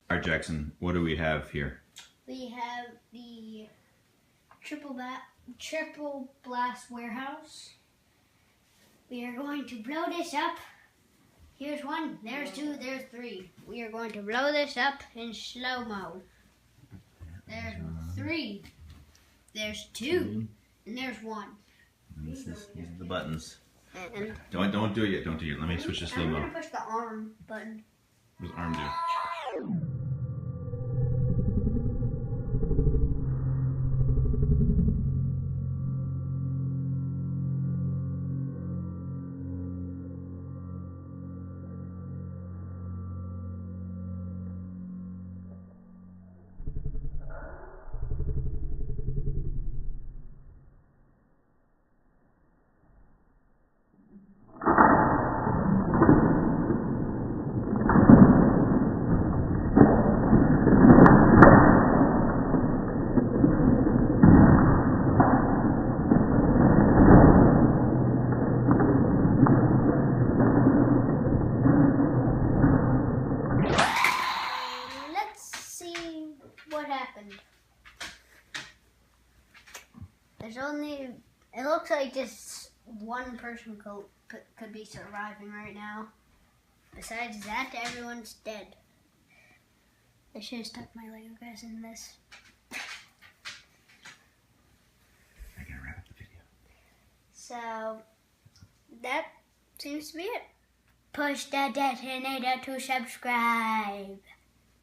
All right, Jackson, what do we have here? We have the triple blast warehouse. We are going to blow this up. Here's one, there's two, there's three. We are going to blow this up in slow-mo. There's three, there's two, and there's one. These are the buttons. And Don't do it yet. Don't do it yet. Let me switch to slow I'm mo. going to push the arm button. What does arm do? What happened? There's only, it looks like just one person could be surviving right now. Besides that, everyone's dead. I should have stuck my Lego guys in this. I gotta wrap up the video. So, that seems to be it. Push the detonator to subscribe.